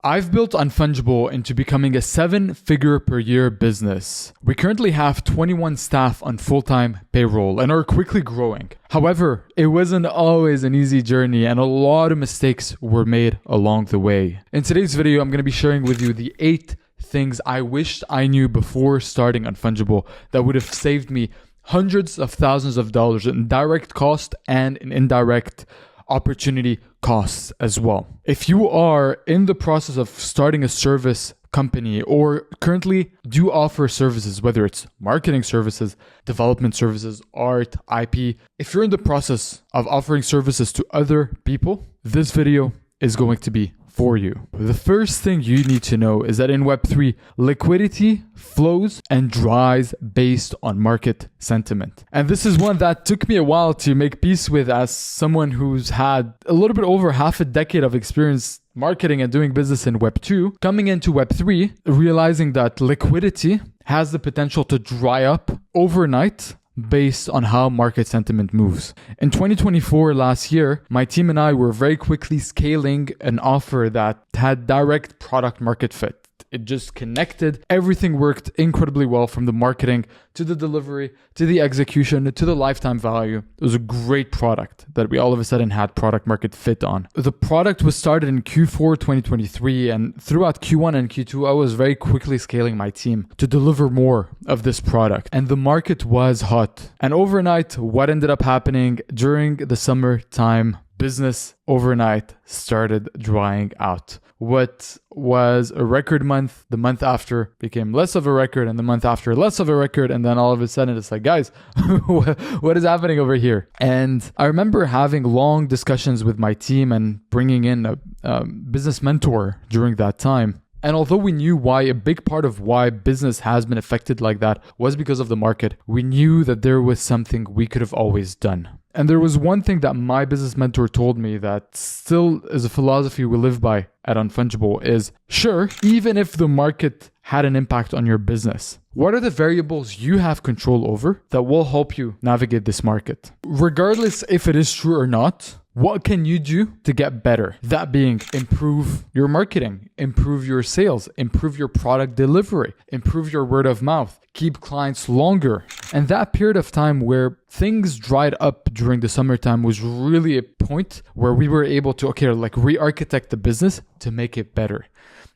I've built Unfungible into becoming a 7-figure per year business. We currently have 21 staff on full-time payroll and are quickly growing. However, it wasn't always an easy journey and a lot of mistakes were made along the way. In today's video, I'm going to be sharing with you the 8 things I wished I knew before starting Unfungible that would have saved me hundreds of thousands of dollars in direct cost and in indirect opportunity costs as well. If you are in the process of starting a service company or currently do offer services, whether it's marketing services, development services, art, IP, if you're in the process of offering services to other people, this video is going to be for you. The first thing you need to know is that in Web3, liquidity flows and dries based on market sentiment. And this is one that took me a while to make peace with as someone who's had a little bit over half a decade of experience marketing and doing business in Web2, coming into Web3, realizing that liquidity has the potential to dry up overnight based on how market sentiment moves. In 2024, last year, my team and I were very quickly scaling an offer that had direct product market fit. It just connected. Everything worked incredibly well, from the marketing to the delivery, to the execution, to the lifetime value. It was a great product that we all of a sudden had product market fit on. The product was started in Q4 2023, and throughout Q1 and Q2, I was very quickly scaling my team to deliver more of this product. And the market was hot. And overnight, what ended up happening during the summertime, business overnight started drying out. What was a record month, the month after became less of a record, and the month after less of a record. And then all of a sudden it's like, guys, what is happening over here? And I remember having long discussions with my team and bringing in a business mentor during that time. And although we knew why, a big part of why business has been affected like that was because of the market, we knew that there was something we could have always done. And there was one thing that my business mentor told me that still is a philosophy we live by at Unfungible is, sure, even if the market had an impact on your business, what are the variables you have control over that will help you navigate this market? Regardless if it is true or not, what can you do to get better? That being, improve your marketing, improve your sales, improve your product delivery, improve your word of mouth, keep clients longer. And that period of time where things dried up during the summertime was really a point where we were able to, re-architect the business to make it better.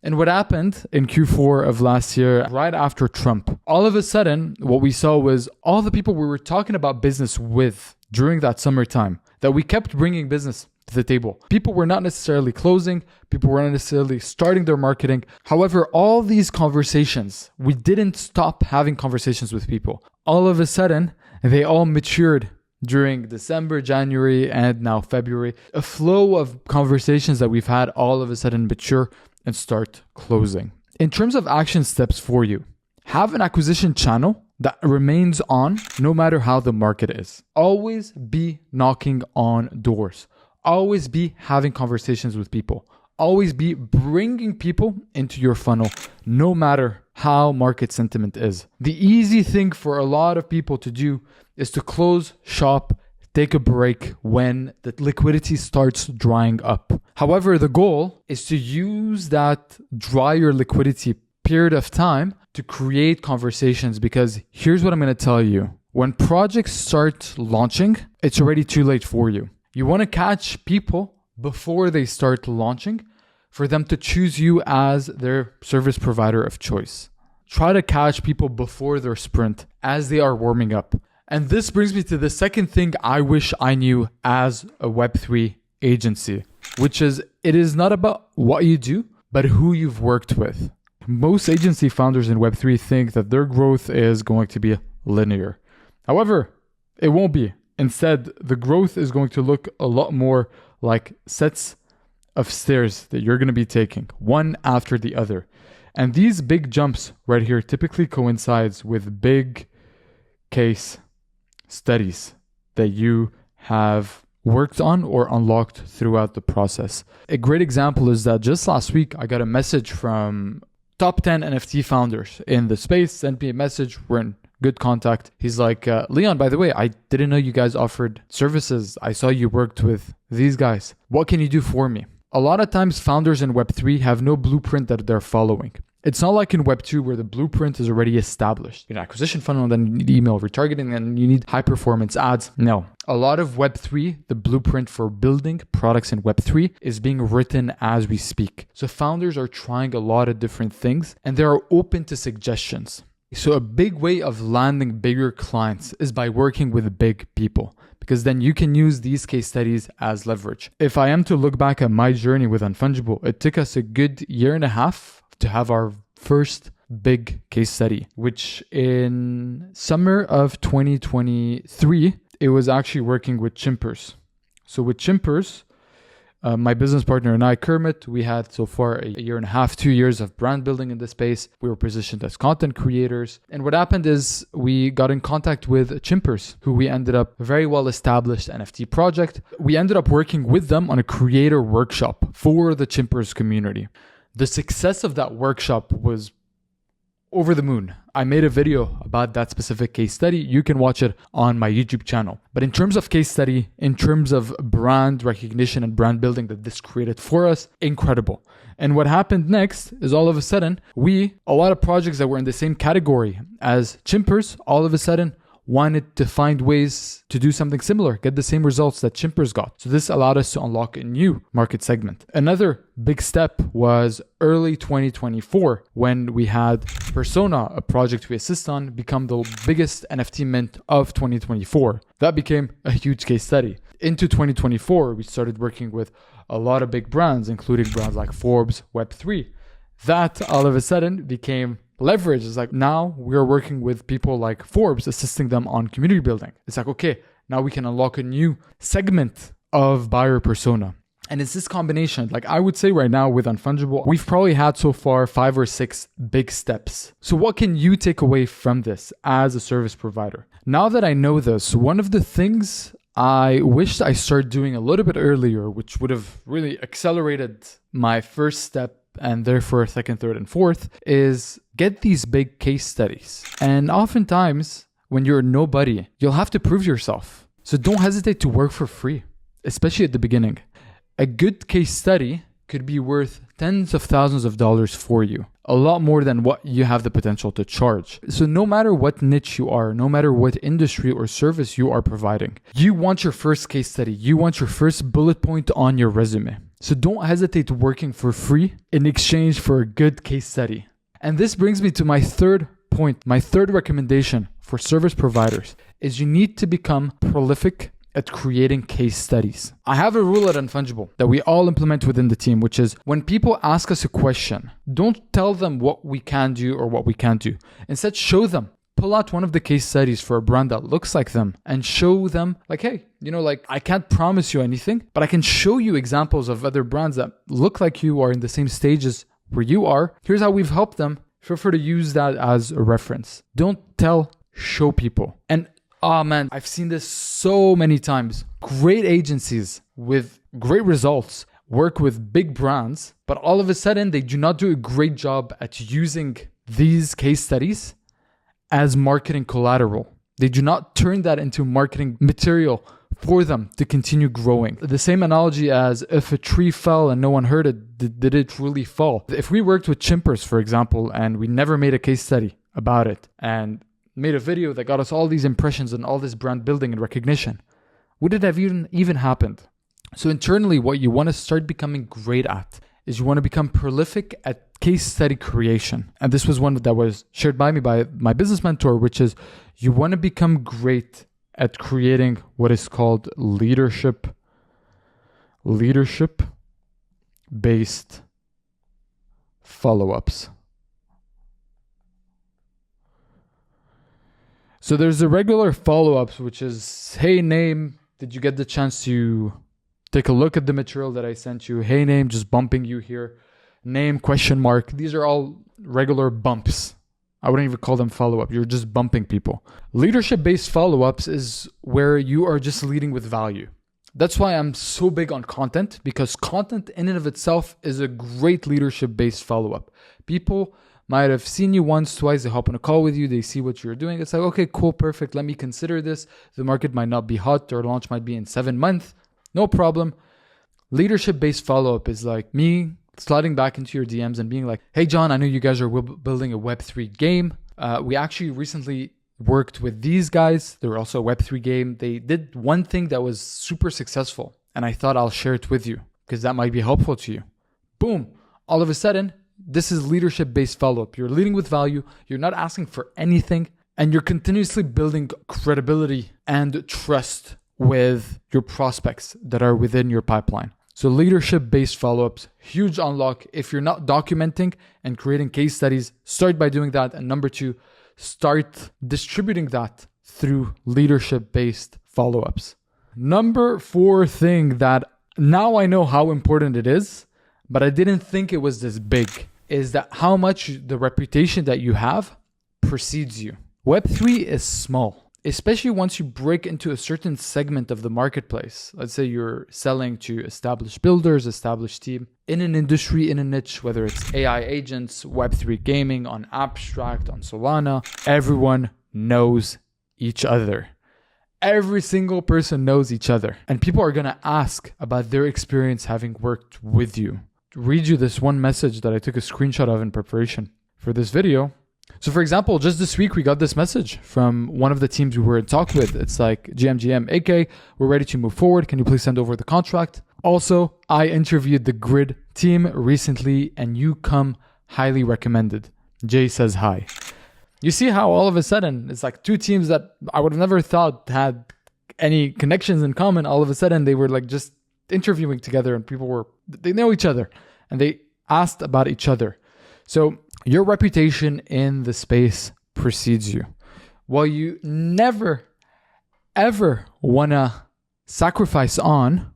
And what happened in Q4 of last year, right after Trump, all of a sudden, what we saw was all the people we were talking about business with during that summertime, that we kept bringing business to the table. People were not necessarily closing. People were not necessarily starting their marketing. However, all these conversations, we didn't stop having conversations with people. All of a sudden, they all matured during December, January, and now February. A flow of conversations that we've had all of a sudden mature and start closing. In terms of action steps for you, have an acquisition channel that remains on no matter how the market is. Always be knocking on doors. Always be having conversations with people. Always be bringing people into your funnel no matter how market sentiment is. The easy thing for a lot of people to do is to close shop, take a break when the liquidity starts drying up. However, the goal is to use that drier liquidity period of time to create conversations, because here's what I'm going to tell you. When projects start launching, it's already too late for you. You want to catch people before they start launching for them to choose you as their service provider of choice. Try to catch people before their sprint as they are warming up. And this brings me to the second thing I wish I knew as a Web3 agency, which is it is not about what you do, but who you've worked with. Most agency founders in Web3 think that their growth is going to be linear. However, it won't be. Instead, the growth is going to look a lot more like sets of stairs that you're going to be taking one after the other. And these big jumps right here typically coincides with big case studies that you have worked on or unlocked throughout the process. A great example is that just last week, I got a message from top 10 NFT founders in the space, sent me a message. We're in good contact. He's like, Leon, by the way, I didn't know you guys offered services. I saw you worked with these guys. What can you do for me? A lot of times founders in Web3 have no blueprint that they're following. It's not like in Web2 where the blueprint is already established. You need an acquisition funnel, then you need email retargeting, and you need high performance ads. No. A lot of Web3, the blueprint for building products in Web3 is being written as we speak. So founders are trying a lot of different things and they are open to suggestions. So a big way of landing bigger clients is by working with big people, because then you can use these case studies as leverage. If I am to look back at my journey with Unfungible, it took us a good year and a half to have our first big case study, which in summer of 2023, it was actually working with Chimpers. So with Chimpers, my business partner and I, Kermit, we had so far a year and a half, 2 years of brand building in the space. We were positioned as content creators. And what happened is we got in contact with Chimpers, who we ended up a very well-established NFT project. We ended up working with them on a creator workshop for the Chimpers community. The success of that workshop was over the moon. I made a video about that specific case study. You can watch it on my YouTube channel. But in terms of case study, in terms of brand recognition and brand building that this created for us, incredible. And what happened next is all of a sudden, a lot of projects that were in the same category as Chimpers, all of a sudden wanted to find ways to do something similar, get the same results that Chimpers got. So this allowed us to unlock a new market segment. Another big step was early 2024 when we had Persona, a project we assist on, become the biggest NFT mint of 2024. That became a huge case study. Into 2024, we started working with a lot of big brands, including brands like Forbes, Web3. That all of a sudden became leverage. Is like now we're working with people like Forbes, assisting them on community building. It's like, okay, now we can unlock a new segment of buyer persona. And it's this combination. Like I would say right now with Unfungible, we've probably had so far 5 or 6 big steps. So what can you take away from this as a service provider? Now that I know this, one of the things I wished I started doing a little bit earlier, which would have really accelerated my first step and therefore second, third, and fourth, is get these big case studies. And oftentimes, when you're nobody, you'll have to prove yourself. So don't hesitate to work for free, especially at the beginning. A good case study could be worth tens of thousands of dollars for you, a lot more than what you have the potential to charge. So no matter what niche you are, no matter what industry or service you are providing, you want your first case study, you want your first bullet point on your resume. So don't hesitate working for free in exchange for a good case study. And this brings me to my third point. My third recommendation for service providers is you need to become prolific at creating case studies. I have a rule at Unfungible that we all implement within the team, which is when people ask us a question, don't tell them what we can do or what we can't do. Instead, show them. Pull out one of the case studies for a brand that looks like them and show them like, hey, I can't promise you anything, but I can show you examples of other brands that look like you are in the same stages where you are. Here's how we've helped them. Feel free to use that as a reference. Don't tell, show people. And oh man, I've seen this so many times. Great agencies with great results work with big brands, but all of a sudden they do not do a great job at using these case studies as marketing collateral. They do not turn that into marketing material for them to continue growing. The same analogy as if a tree fell and no one heard it, did it really fall? If we worked with Chimpers, for example, and we never made a case study about it and made a video that got us all these impressions and all this brand building and recognition, would it have even happened? So internally, what you want to start becoming great at is you want to become prolific at case study creation. And this was one that was shared by me by my business mentor, which is you want to become great at creating what is called leadership-based follow-ups. So there's the regular follow-ups, which is, hey, name, did you get the chance to take a look at the material that I sent you? Hey, name, just bumping you here. Name, question mark. These are all regular bumps. I wouldn't even call them follow-up. You're just bumping people. Leadership-based follow-ups is where you are just leading with value. That's why I'm so big on content, because content in and of itself is a great leadership-based follow-up. People might have seen you once, twice, they hop on a call with you, they see what you're doing. It's like, okay, cool, perfect. Let me consider this. The market might not be hot, or launch might be in 7 months. No problem. Leadership-based follow-up is like me sliding back into your DMs and being like, hey, John, I know you guys are building a Web3 game. We actually recently worked with these guys. They were also a Web3 game. They did one thing that was super successful, and I thought I'll share it with you because that might be helpful to you. Boom. All of a sudden, this is leadership-based follow-up. You're leading with value. You're not asking for anything, and you're continuously building credibility and trust with your prospects that are within your pipeline. So leadership-based follow-ups, huge unlock. If you're not documenting and creating case studies, start by doing that. And number 2, start distributing that through leadership-based follow-ups. Number 4 thing that now I know how important it is, but I didn't think it was this big, is that how much the reputation that you have precedes you. Web3 is small, especially once you break into a certain segment of the marketplace. Let's say you're selling to established builders, established team in an industry, in a niche, whether it's AI agents, Web3 gaming, on Abstract, on Solana, everyone knows each other. Every single person knows each other. And people are going to ask about their experience having worked with you. Read you this one message that I took a screenshot of in preparation for this video. So for example, just this week, we got this message from one of the teams we were in talk with. It's like, GM, AK, we're ready to move forward. Can you please send over the contract? Also, I interviewed the Grid team recently and you come highly recommended. Jay says hi. You see how all of a sudden it's like 2 teams that I would have never thought had any connections in common. All of a sudden they were like just interviewing together and they know each other and they asked about each other. So your reputation in the space precedes you. What you never, ever want to sacrifice on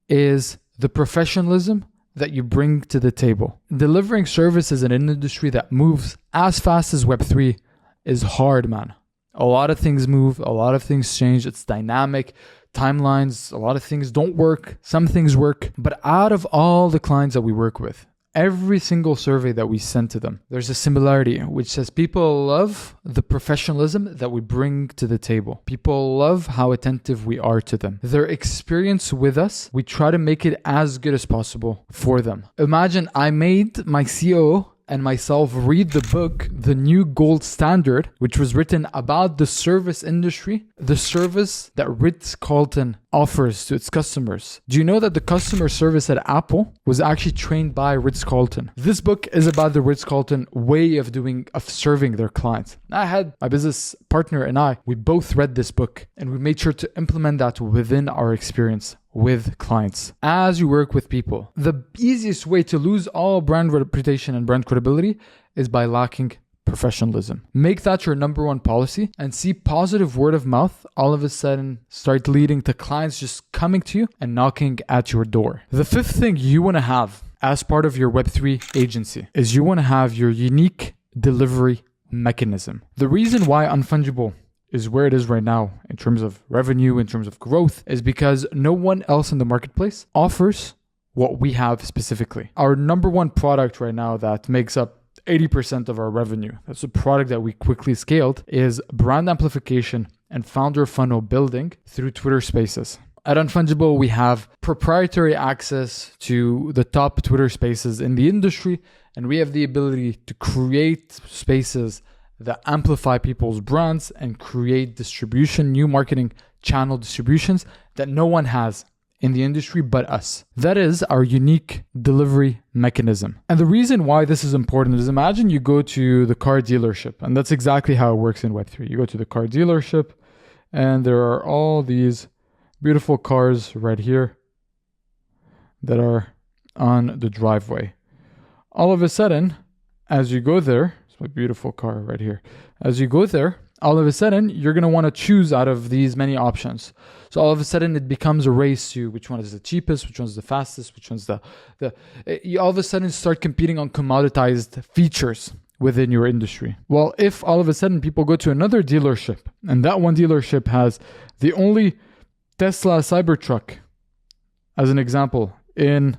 is the professionalism that you bring to the table. Delivering services in an industry that moves as fast as Web3 is hard, man. A lot of things move, a lot of things change. It's dynamic. Timelines, a lot of things don't work. Some things work. But out of all the clients that we work with, every single survey that we send to them, there's a similarity which says people love the professionalism that we bring to the table. People love how attentive we are to them. Their experience with us, we try to make it as good as possible for them. Imagine I made my COO and myself read the book, The New Gold Standard, which was written about the service industry, the service that Ritz-Carlton offers to its customers. Do you know that the customer service at Apple was actually trained by Ritz-Carlton? This book is about the Ritz-Carlton way of serving their clients. I had my business partner and we both read this book and we made sure to implement that within our experience with clients. As you work with people, the easiest way to lose all brand reputation and brand credibility is by lacking professionalism. Make that your number 1 policy and see positive word of mouth all of a sudden start leading to clients just coming to you and knocking at your door. The 5th thing you want to have as part of your Web3 agency is you want to have your unique delivery mechanism. The reason why Unfungible is where it is right now in terms of revenue, in terms of growth, is because no one else in the marketplace offers what we have specifically. Our number 1 product right now that makes up 80% of our revenue, that's a product that we quickly scaled, is brand amplification and founder funnel building through Twitter Spaces. At Unfungible, we have proprietary access to the top Twitter Spaces in the industry, and we have the ability to create spaces that amplify people's brands and create new marketing channel distributions that no one has in the industry but us. That is our unique delivery mechanism. And the reason why this is important is, imagine you go to the car dealership, and that's exactly how it works in Web3. You go to the car dealership and there are all these beautiful cars right here that are on the driveway. All of a sudden, as you go there, a beautiful car right here. As you go there, all of a sudden, you're going to want to choose out of these many options. So all of a sudden, it becomes a race to which one is the cheapest, which one's the fastest, which one's you all of a sudden start competing on commoditized features within your industry. Well, if all of a sudden people go to another dealership and that one dealership has the only Tesla Cybertruck, as an example, in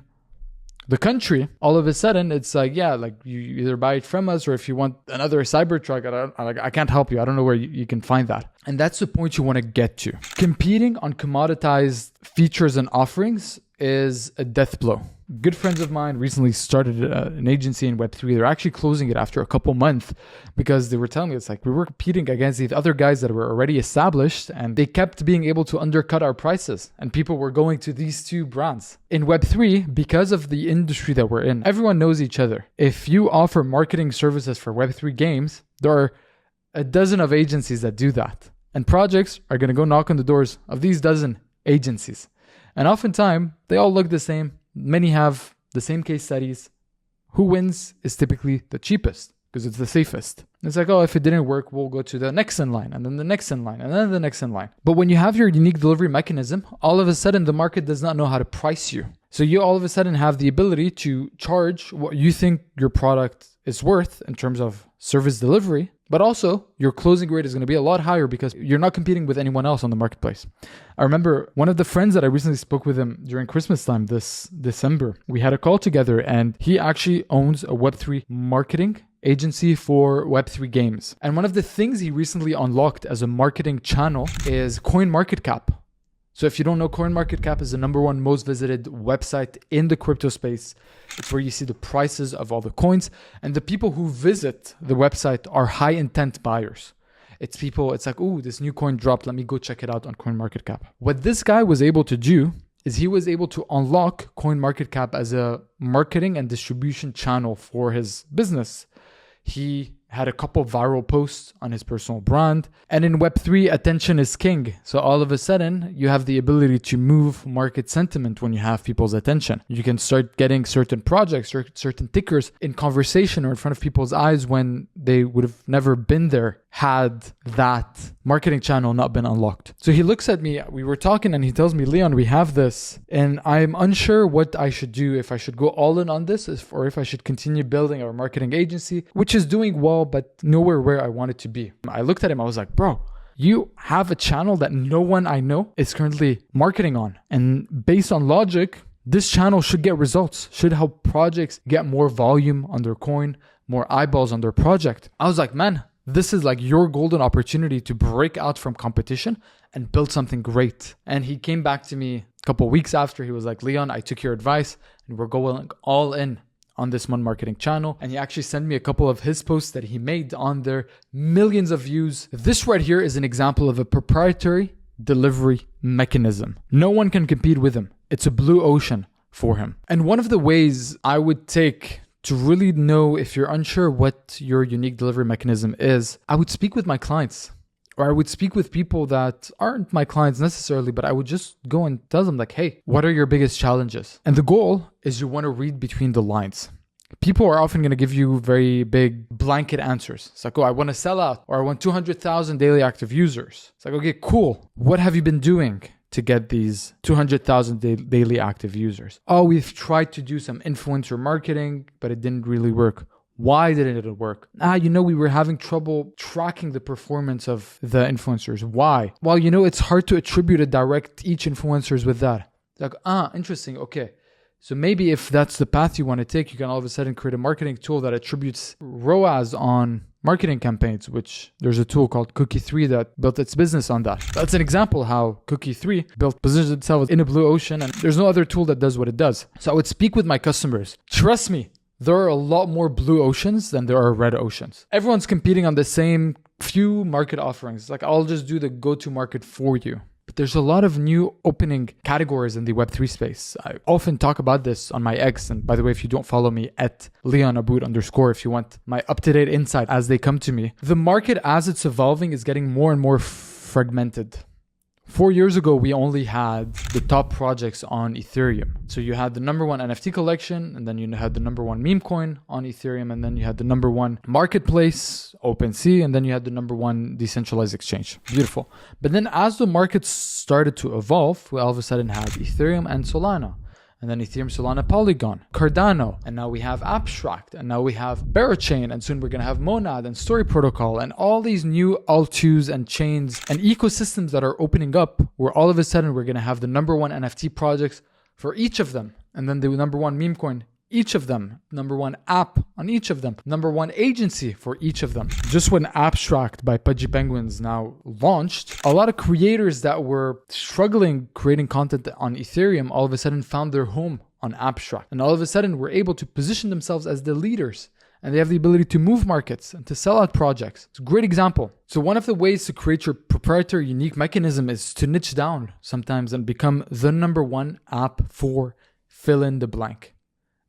the country, all of a sudden it's like, you either buy it from us, or if you want another Cybertruck, I can't help you. I don't know where you can find that. And that's the point you want to get to. Competing on commoditized features and offerings is a death blow. Good friends of mine recently started an agency in Web3. They're actually closing it after a couple months because they were telling me it's like we were competing against these other guys that were already established and they kept being able to undercut our prices. And people were going to these two brands. In Web3, because of the industry that we're in, everyone knows each other. If you offer marketing services for Web3 games, there are a dozen of agencies that do that. And projects are going to go knock on the doors of these dozen agencies. And oftentimes, they all look the same. Many have the same case studies. Who wins is typically the cheapest because it's the safest. It's like, oh, if it didn't work, we'll go to the next in line and then the next in line and then the next in line. But when you have your unique delivery mechanism, all of a sudden the market does not know how to price you. So you all of a sudden have the ability to charge what you think your product is worth in terms of service delivery, but also your closing rate is going to be a lot higher because you're not competing with anyone else on the marketplace. I remember one of the friends that I recently spoke with him during Christmas time this December. We had a call together and he actually owns a Web3 marketing agency for Web3 games. And one of the things he recently unlocked as a marketing channel is CoinMarketCap. So if you don't know, CoinMarketCap is the #1 most visited website in the crypto space. It's where you see the prices of all the coins. And the people who visit the website are high intent buyers. It's people, it's like, ooh, this new coin dropped. Let me go check it out on CoinMarketCap. What this guy was able to do is he was able to unlock CoinMarketCap as a marketing and distribution channel for his business. He had a couple viral posts on his personal brand. And in Web3, attention is king. So all of a sudden, you have the ability to move market sentiment when you have people's attention. You can start getting certain projects or certain tickers in conversation or in front of people's eyes when they would have never been there had that marketing channel not been unlocked. So he looks at me, we were talking and he tells me, Leon, we have this and I'm unsure what I should do, if I should go all in on this or if I should continue building our marketing agency, which is doing well, but nowhere where I want it to be. I looked at him, I was like, bro, you have a channel that no one I know is currently marketing on. And based on logic, this channel should get results, should help projects get more volume on their coin, more eyeballs on their project. I was like, man, this is like your golden opportunity to break out from competition and build something great. And he came back to me a couple of weeks after. He was like, Leon, I took your advice and we're going all in on this one marketing channel. And he actually sent me a couple of his posts that he made on there, millions of views. This right here is an example of a proprietary delivery mechanism. No one can compete with him. It's a blue ocean for him. And one of the ways I would take to really know if you're unsure what your unique delivery mechanism is, I would speak with my clients, or I would speak with people that aren't my clients necessarily, but I would just go and tell them like, hey, what are your biggest challenges? And the goal is you want to read between the lines. People are often going to give you very big blanket answers. It's like, oh, I want to sell out, or I want 200,000 daily active users. It's like, okay, cool. What have you been doing to get these 200,000 daily active users? Oh, we've tried to do some influencer marketing, but it didn't really work. Why didn't it work? We were having trouble tracking the performance of the influencers. Why? Well, it's hard to attribute a direct each influencers with that. It's like, interesting. Okay. So maybe if that's the path you want to take, you can all of a sudden create a marketing tool that attributes ROAS on marketing campaigns, which there's a tool called Cookie3 that built its business on that. That's an example how Cookie3 positions itself in a blue ocean, and there's no other tool that does what it does. So I would speak with my customers. Trust me, there are a lot more blue oceans than there are red oceans. Everyone's competing on the same few market offerings. It's like, I'll just do the go-to market for you. But there's a lot of new opening categories in the Web3 space. I often talk about this on my X. And by the way, if you don't follow me at @LeonAboud_, if you want my up-to-date insight as they come to me, the market as it's evolving is getting more and more fragmented. 4 years ago, we only had the top projects on Ethereum. So you had the #1 NFT collection, and then you had the #1 meme coin on Ethereum, and then you had the #1 marketplace, OpenSea, and then you had the #1 decentralized exchange. Beautiful. But then as the market started to evolve, we all of a sudden had Ethereum and Solana. And then Ethereum, Solana, Polygon, Cardano, and now we have Abstract, and now we have Barachain, and soon we're going to have Monad and Story Protocol, and all these new Alt2s and chains and ecosystems that are opening up, where all of a sudden we're going to have the #1 NFT projects for each of them, and then the #1 meme coin each of them, number one app on each of them, number one agency for each of them. Just when Abstract by Pudgy Penguins now launched, a lot of creators that were struggling creating content on Ethereum all of a sudden found their home on Abstract. And all of a sudden were able to position themselves as the leaders. And they have the ability to move markets and to sell out projects. It's a great example. So one of the ways to create your proprietary unique mechanism is to niche down sometimes and become the number one app for fill in the blank.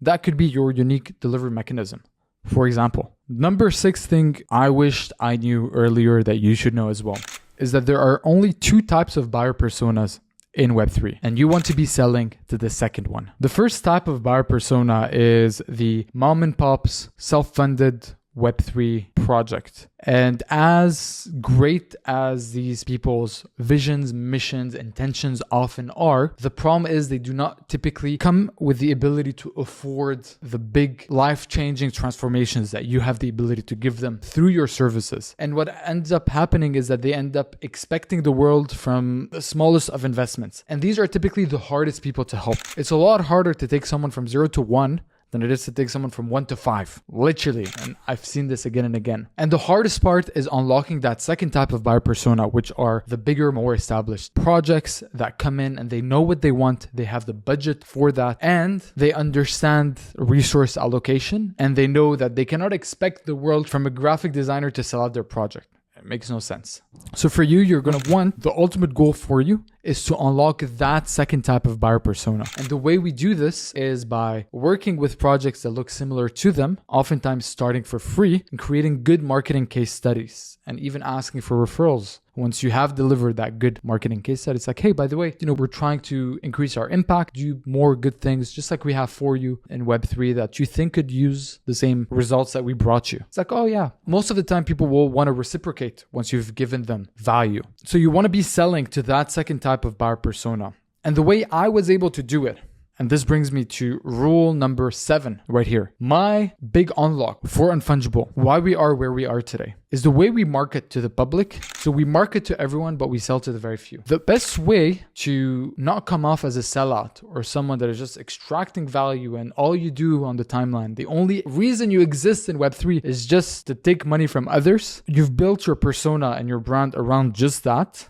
That could be your unique delivery mechanism. For example, number 6 thing I wished I knew earlier that you should know as well is that there are only 2 types of buyer personas in Web3, and you want to be selling to the second one. The first type of buyer persona is the mom and pops self-funded Web3 project. And as great as these people's visions, missions, intentions often are, the problem is they do not typically come with the ability to afford the big life-changing transformations that you have the ability to give them through your services. And what ends up happening is that they end up expecting the world from the smallest of investments. And these are typically the hardest people to help. It's a lot harder to take someone from 0 to 1 than it is to take someone from 1 to 5, literally. And I've seen this again and again. And the hardest part is unlocking that second type of buyer persona, which are the bigger, more established projects that come in and they know what they want. They have the budget for that and they understand resource allocation and they know that they cannot expect the world from a graphic designer to sell out their project. It makes no sense. So for you, you're going to want the ultimate goal for you is to unlock that second type of buyer persona. And the way we do this is by working with projects that look similar to them, oftentimes starting for free and creating good marketing case studies and even asking for referrals. Once you have delivered that good marketing case study, it's like, hey, by the way, we're trying to increase our impact, do more good things, just like we have for you in Web3 that you think could use the same results that we brought you. It's like, oh yeah. Most of the time, people will want to reciprocate once you've given them value. So you want to be selling to that second type of buyer persona. And the way I was able to do it, and this brings me to rule number 7 right here. My big unlock for Unfungible, why we are where we are today, is the way we market to the public. So we market to everyone, but we sell to the very few. The best way to not come off as a sellout or someone that is just extracting value and all you do on the timeline, the only reason you exist in Web3 is just to take money from others. You've built your persona and your brand around just that.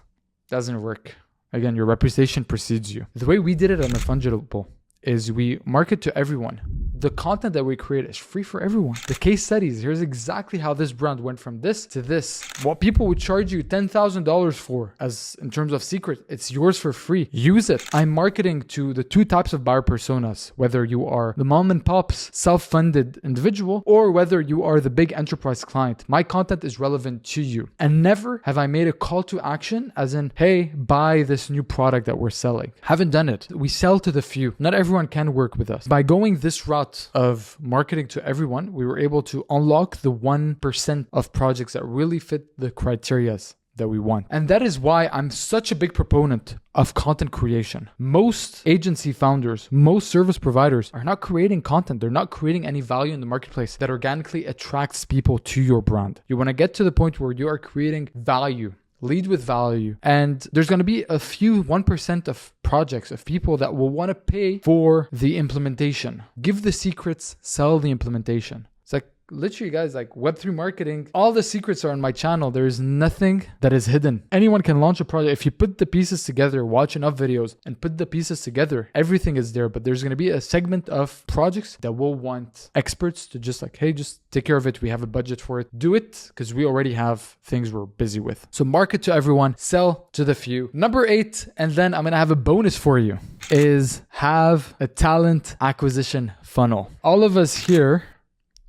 Doesn't work. Again, your reputation precedes you. The way we did it on Unfungible is we market to everyone. The content that we create is free for everyone. The case studies, here's exactly how this brand went from this to this. What people would charge you $10,000 for as in terms of secret, it's yours for free. Use it. I'm marketing to the 2 types of buyer personas, whether you are the mom and pops self-funded individual or whether you are the big enterprise client. My content is relevant to you. And never have I made a call to action as in, hey, buy this new product that we're selling. Haven't done it. We sell to the few. Not everyone can work with us. By going this route of marketing to everyone, we were able to unlock the 1% of projects that really fit the criteria that we want. And that is why I'm such a big proponent of content creation. Most agency founders, most service providers are not creating content. They're not creating any value in the marketplace that organically attracts people to your brand. You want to get to the point where you are creating value. Lead with value. And there's going to be a few 1% of projects of people that will want to pay for the implementation. Give the secrets, sell the implementation. It's like literally, guys, like Web3 marketing, all the secrets are on my channel. There is nothing that is hidden. Anyone can launch a project. If you put the pieces together, watch enough videos and put the pieces together, everything is there. But there's going to be a segment of projects that will want experts to just like, hey, just take care of it. We have a budget for it. Do it because we already have things we're busy with. So market to everyone, sell to the few. Number 8, and then I'm going to have a bonus for you, is have a talent acquisition funnel. All of us here,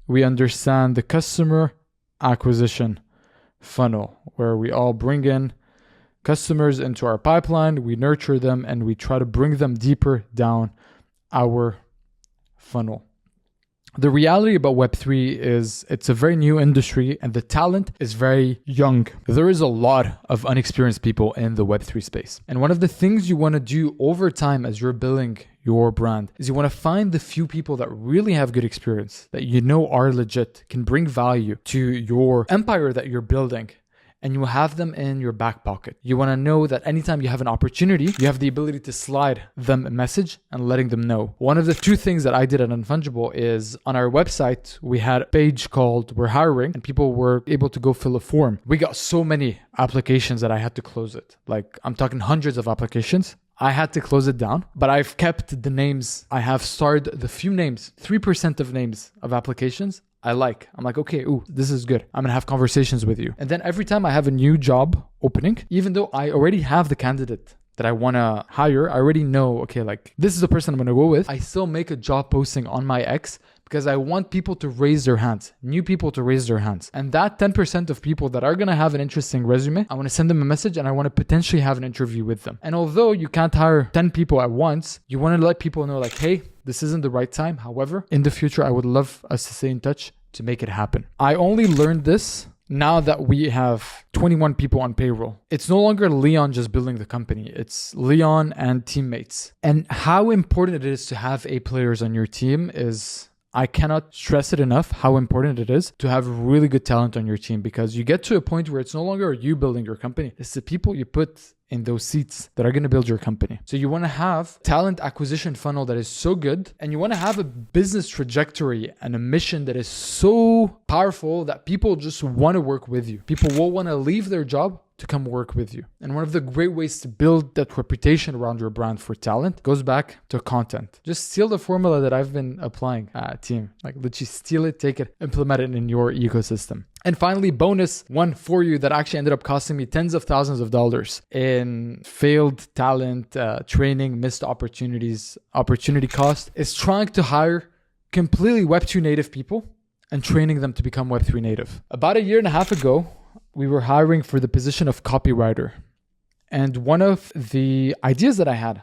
we understand the customer acquisition funnel where we all bring in customers into our pipeline, we nurture them, and we try to bring them deeper down our funnel. The reality about Web3 is it's a very new industry and the talent is very young. There is a lot of unexperienced people in the Web3 space. And one of the things you want to do over time as you're building your brand is you want to find the few people that really have good experience, that you know are legit, can bring value to your empire that you're building. and you have them in your back pocket. You want to know that anytime you have an opportunity, you have the ability to slide them a message and letting them know. One of the two things that I did at Unfungible is on our website, we had a page called We're Hiring, and people were able to go fill a form. We got so many applications that I had to close it. Like, I'm talking hundreds of applications. I had to close it down, but I've kept the names. I have starred the few names, 3% of names of applications I'm like, okay, this is good. I'm going to have conversations with you. And then every time I have a new job opening, even though I already have the candidate that I want to hire, I already know, okay, like this is the person I'm going to go with. I still make a job posting on my X because I want people to raise their hands, new people to raise their hands. And that 10% of people that are going to have an interesting resume, I want to send them a message and I want to potentially have an interview with them. And although you can't hire 10 people at once, you want to let people know like, hey, this isn't the right time. However, in the future, I would love us to stay in touch to make it happen. I only learned this now that we have 21 people on payroll. It's no longer Leon just building the company. It's Leon and teammates. And how important it is to have A players on your team is, I cannot stress it enough how important it is to have really good talent on your team, because you get to a point where it's no longer you building your company. It's the people you put in those seats that are going to build your company. So you want to have talent acquisition funnel that is so good, and you want to have a business trajectory and a mission that is so powerful that people just want to work with you. People will want to leave their job to come work with you. And one of the great ways to build that reputation around your brand for talent goes back to content. Just steal the formula that I've been applying at team. Like literally steal it, take it, implement it in your ecosystem. And finally, bonus one for you that actually ended up costing me tens of thousands of dollars in failed talent, training, missed opportunities, opportunity cost, is trying to hire completely Web2 native people and training them to become Web3 native. About a year and a half ago, we were hiring for the position of copywriter. And one of the ideas that I had,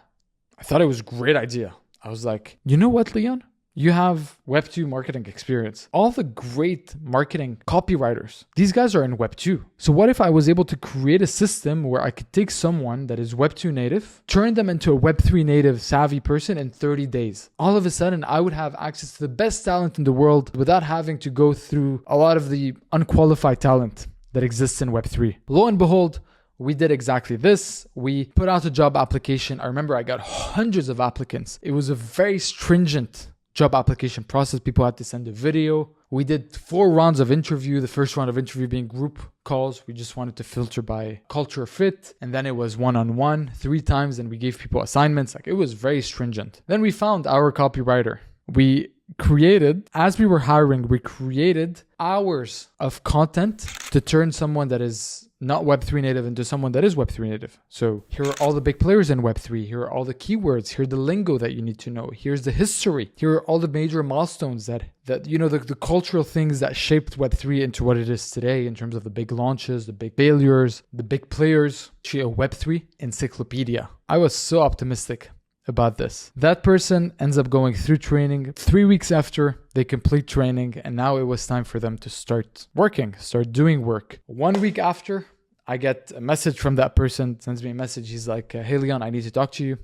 I thought it was a great idea. I was like, you know what, Leon? You have Web2 marketing experience. All the great marketing copywriters, these guys are in Web2. So what if I was able to create a system where I could take someone that is Web2 native, turn them into a Web3 native savvy person in 30 days. All of a sudden, I would have access to the best talent in the world without having to go through a lot of the unqualified talent that exists in Web3. Lo and behold, we did exactly this. We put out a job application. I remember I got hundreds of applicants. It was a very stringent job application process. People had to send a video. We did 4 rounds of interview. The first round of interview being group calls. We just wanted to filter by culture fit. And then it was one-on-one 3 times. And we gave people assignments. Like, it was very stringent. Then we found our copywriter. We created, as we were hiring, we created hours of content to turn someone that is not Web3 native into someone that is Web3 native. So here are all the big players in Web3. Here are all the keywords. Here's the lingo that you need to know. Here's the history. Here are all the major milestones that you know, the cultural things that shaped Web3 into what it is today in terms of the big launches, the big failures, the big players. Actually, a Web3 encyclopedia. I was so optimistic about this. That person ends up going through training. 3 weeks after, they complete training, and now it was time for them to start working, start doing work. 1 week after, I get a message from that person, sends me a message. He's like, hey, Leon, I need to talk to you.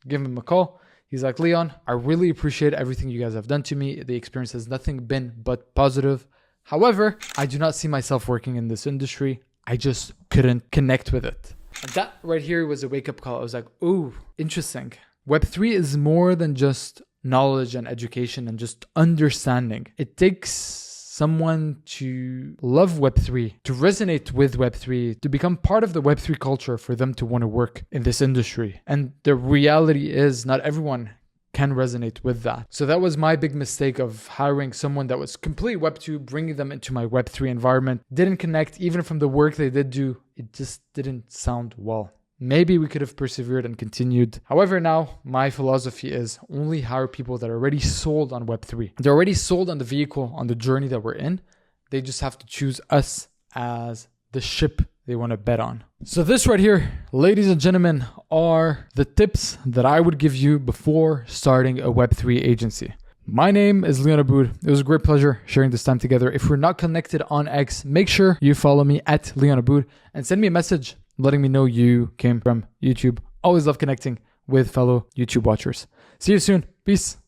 Give him a call. He's like, Leon, I really appreciate everything you guys have done to me. The experience has nothing been but positive. However, I do not see myself working in this industry. I just couldn't connect with it. And that right here was a wake-up call. I was like, ooh, interesting. Web3 is more than just knowledge and education and just understanding. It takes someone to love Web3, to resonate with Web3, to become part of the Web3 culture for them to want to work in this industry. And the reality is not everyone can resonate with that. So that was my big mistake of hiring someone that was complete Web2, bringing them into my Web3 environment. Didn't connect even from the work they did do. It just didn't sound well. Maybe we could have persevered and continued. However, now my philosophy is only hire people that are already sold on Web3. They're already sold on the vehicle, on the journey that we're in. They just have to choose us as the ship they want to bet on. So this right here, ladies and gentlemen, are the tips that I would give you before starting a Web3 agency. My name is Leon Aboud. It was a great pleasure sharing this time together. If we're not connected on X, make sure you follow me at Leon Aboud and send me a message letting me know you came from YouTube. Always love connecting with fellow YouTube watchers. See you soon. Peace.